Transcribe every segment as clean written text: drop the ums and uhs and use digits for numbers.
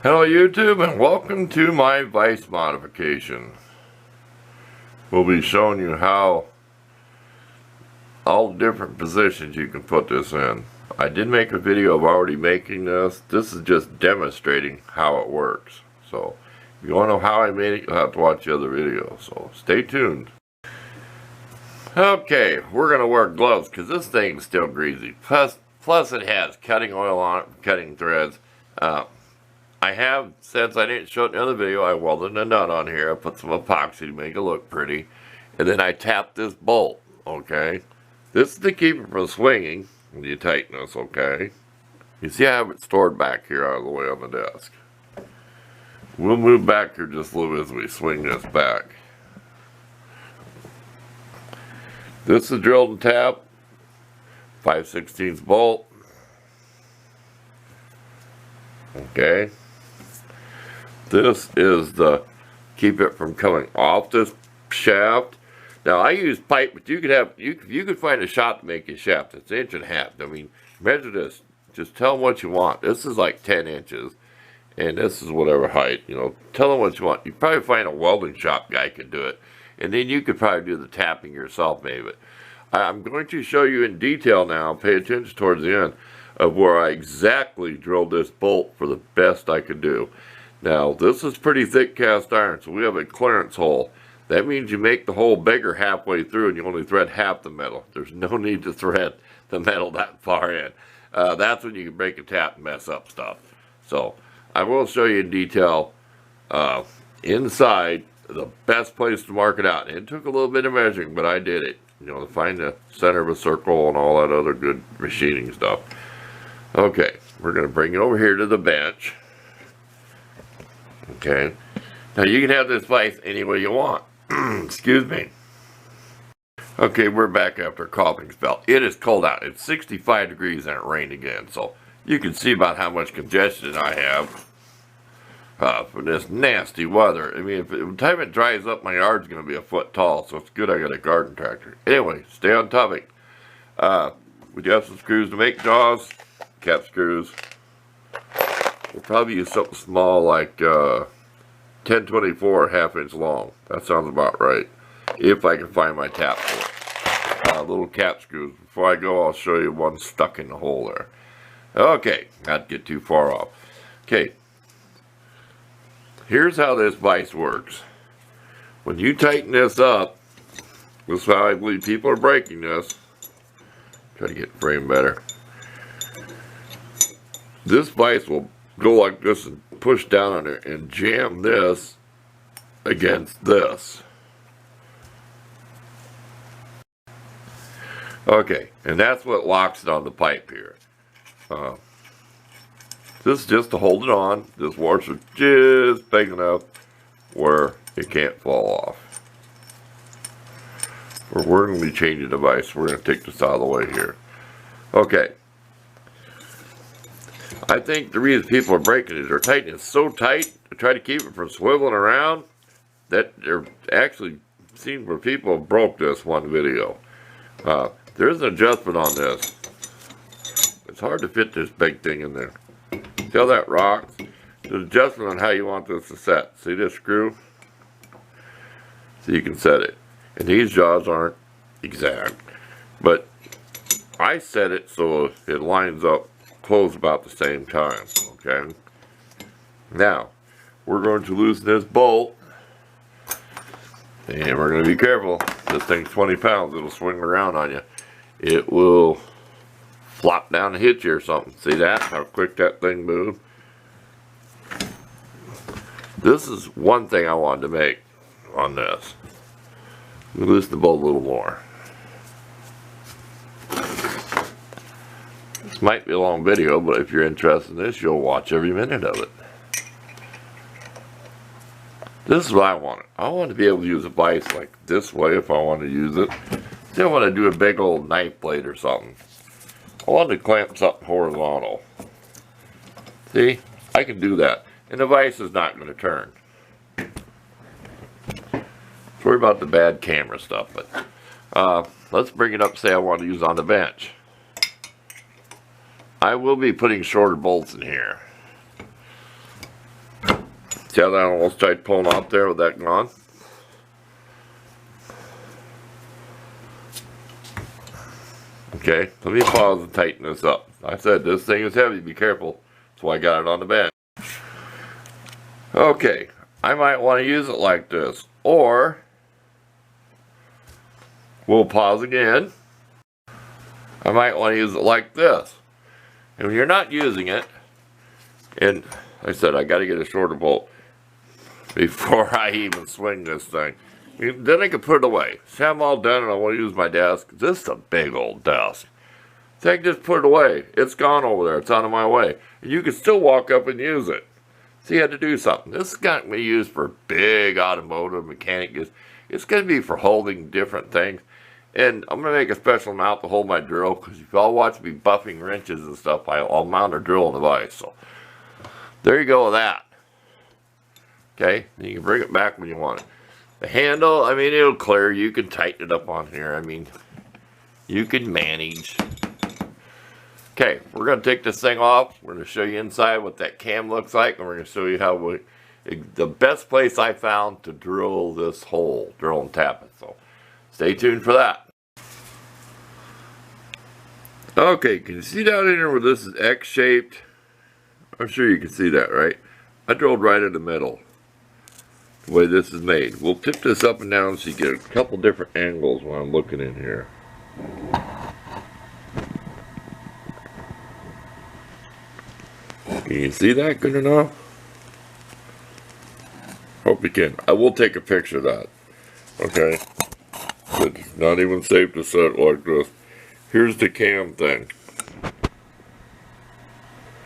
Hello YouTube and welcome to my vise modification. We'll be showing you how all different positions you can put this in. I did make a video of already making this. This is just demonstrating how it works. So if you want to know how I made it, you'll have to watch the other video. So stay tuned. Okay, we're going to wear gloves because this thing's still greasy. Plus it has cutting oil on it, cutting threads. I have, since I didn't show it in the other video, I welded a nut on here. I put some epoxy to make it look pretty. And then I tapped this bolt, okay? This is to keep it from swinging when you tighten this, okay? You see I have it stored back here out of the way on the desk. We'll move back here just a little bit as we swing this back. This is drilled and tapped. 5/16 bolt. Okay. This is the keep it from coming off this shaft. Now I use pipe, but you could have you could find a shop to make a shaft. It's 1.5 inches. I mean, measure this. Just tell them what you want. This is like 10 inches, and this is whatever height. You know, tell them what you want. You probably find a welding shop guy could do it, and then you could probably do the tapping yourself, maybe. I'm going to show you in detail now. Pay attention towards the end of where I exactly drilled this bolt for the best I could do. Now, this is pretty thick cast iron, so we have a clearance hole. That means you make the hole bigger halfway through and you only thread half the metal. There's no need to thread the metal that far in. That's when you can break a tap and mess up stuff. So, I will show you in detail inside the best place to mark it out. It took a little bit of measuring, but I did it. You know, to find the center of a circle and all that other good machining stuff. Okay, we're going to bring it over here to the bench. Okay, now you can have this vise any way you want. Excuse me. Okay, we're back after a coughing spell. It is cold out. It's 65 degrees and it rained again. So you can see about how much congestion I have from this nasty weather. I mean, by the time it dries up, my yard's going to be a foot tall. So it's good I got a garden tractor. Anyway, stay on topic. We do have some screws to make jaws. Cap screws. We'll probably use something small like 1024 1/2 inch long. That sounds about right. If I can find my tap for it. Little cap screws. Before I go, I'll show you one stuck in the hole there. Okay, not to get too far off. Okay, here's how this vise works. When you tighten this up, this is how I believe people are breaking this. Try to get the frame better. This vise will go like this and push down on it and jam this against this. Okay, and that's what locks it on the pipe here. This is just to hold it on. This washer just big enough where it can't fall off. We're going to be changing the vise. We're going to take this out of the way here. Okay. I think the reason people are breaking it, they're tightening it so tight to try to keep it from swiveling around that they're actually seen where people have broke this one video. There's an adjustment on this. It's hard to fit this big thing in there. See how that rocks? There's an adjustment on how you want this to set. See this screw? So you can set it. And these jaws aren't exact, but I set it so it lines up close about the same time. Okay, now we're going to loosen this bolt and we're going to be careful. This thing's 20 pounds. It'll swing around on you. It will flop down and hit you or something. See that? How quick that thing moves? This is one thing I wanted to make on this. Let me loosen the bolt a little more. This might be a long video, but if you're interested in this, you'll watch every minute of it. This is what I wanted. I want to be able to use a vise like this way if I want to use it. See, I want to do a big old knife blade or something. I want to clamp something horizontal. See, I can do that. And the vise is not going to turn. Sorry about the bad camera stuff, but let's bring it up. Say I want to use it on the bench. I will be putting shorter bolts in here. See how that almost tried pulling off there with that gone? Okay, let me pause and tighten this up. I said this thing is heavy, be careful. That's why I got it on the bench. Okay, I might want to use it like this. Or, we'll pause again. I might want to use it like this. And when you're not using it, and like I said, I got to get a shorter bolt before I even swing this thing. Then I can put it away. See, I'm all done and I want to use my desk. This is a big old desk. So I can just put it away. It's gone over there. It's out of my way. And you can still walk up and use it. So you had to do something. This is going to be used for big automotive mechanic. It's going to be for holding different things. And I'm going to make a special mount to hold my drill. Because if y'all watch me buffing wrenches and stuff, I'll mount a drill in the vise. So there you go with that. Okay. And you can bring it back when you want it. The handle, I mean, it'll clear. You can tighten it up on here. I mean, you can manage. Okay, we're going to take this thing off. We're going to show you inside what that cam looks like. And we're going to show you how the best place I found to drill this hole. Drill and tap it. So, stay tuned for that. Okay, can you see down in here where this is X-shaped? I'm sure you can see that, right? I drilled right in the middle. The way this is made. We'll tip this up and down so you get a couple different angles while I'm looking in here. Can you see that good enough? Hope you can. I will take a picture of that. Okay. It's not even safe to set it like this. Here's the cam thing.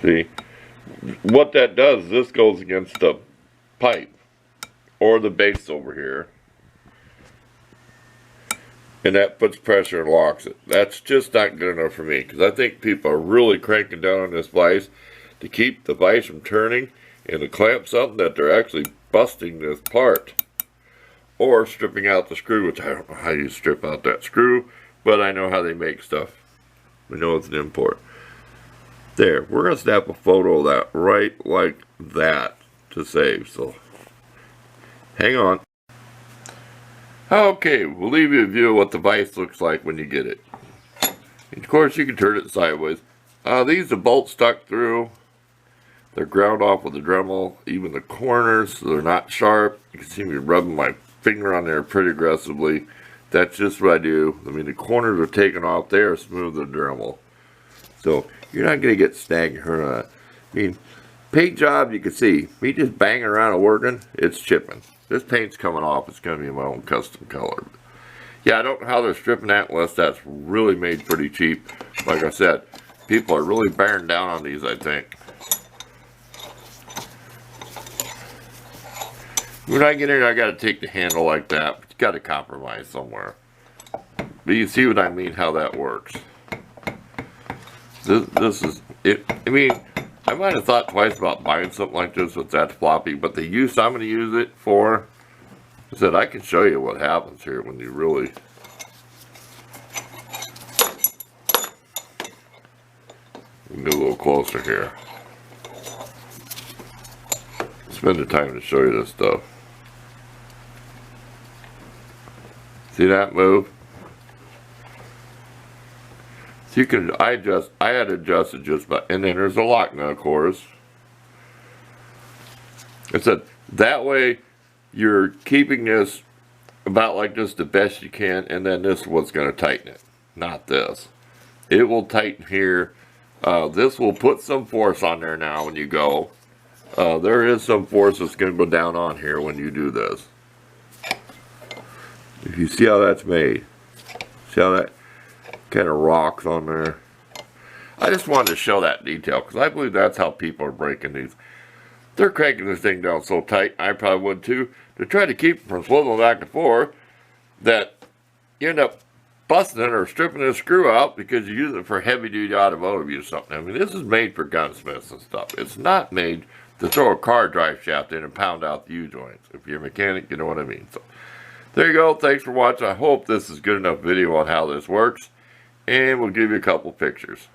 See? What that does, this goes against the pipe. Or the base over here. And that puts pressure and locks it. That's just not good enough for me. Because I think people are really cranking down on this vise to keep the vise from turning and to clamp something that they're actually busting this part. Or stripping out the screw, which I don't know how you strip out that screw. But I know how they make stuff. We know it's an import. There. We're going to snap a photo of that right like that to save. So hang on. Okay, we'll leave you a view of what the vise looks like when you get it. And of course, you can turn it sideways. These are bolts stuck through. They're ground off with a Dremel, even the corners, so they're not sharp. You can see me rubbing my finger on there pretty aggressively. That's just what I do. I mean, the corners are taken off. They are smooth as Dremel. So, you're not going to get snagged and hurt on that. I mean, paint job, you can see. Me just banging around and working, it's chipping. This paint's coming off. It's going to be my own custom color. Yeah, I don't know how they're stripping that unless that's really made pretty cheap. Like I said, people are really bearing down on these, I think. When I get in, I got to take the handle like that. But you got to compromise somewhere. But you see what I mean, how that works. This is it. I mean, I might have thought twice about buying something like this with that floppy, but the use I'm going to use it for, I said I can show you what happens here when you really get a little closer here. Spend the time to show you this stuff. See that move? So you can, I had to adjust it just by, and then there's a lock nut, of course. I said, that way you're keeping this about like this the best you can, and then this is what's going to tighten it, not this. It will tighten here. This will put some force on there now when you go. There is some force that's going to go down on here when you do this. If you see how that's made. See how that kind of rocks on there. I just wanted to show that detail because I believe that's how people are breaking these. They're cranking this thing down so tight, I probably would too, to try to keep it from swiveling back and forth, that you end up busting it or stripping the screw out because you use it for heavy duty automotive use or something. I mean, this is made for gunsmiths and stuff. It's not made to throw a car drive shaft in and pound out the U-joints. If you're a mechanic, you know what I mean. So there you go. Thanks for watching. I hope this is good enough video on how this works. And we'll give you a couple pictures.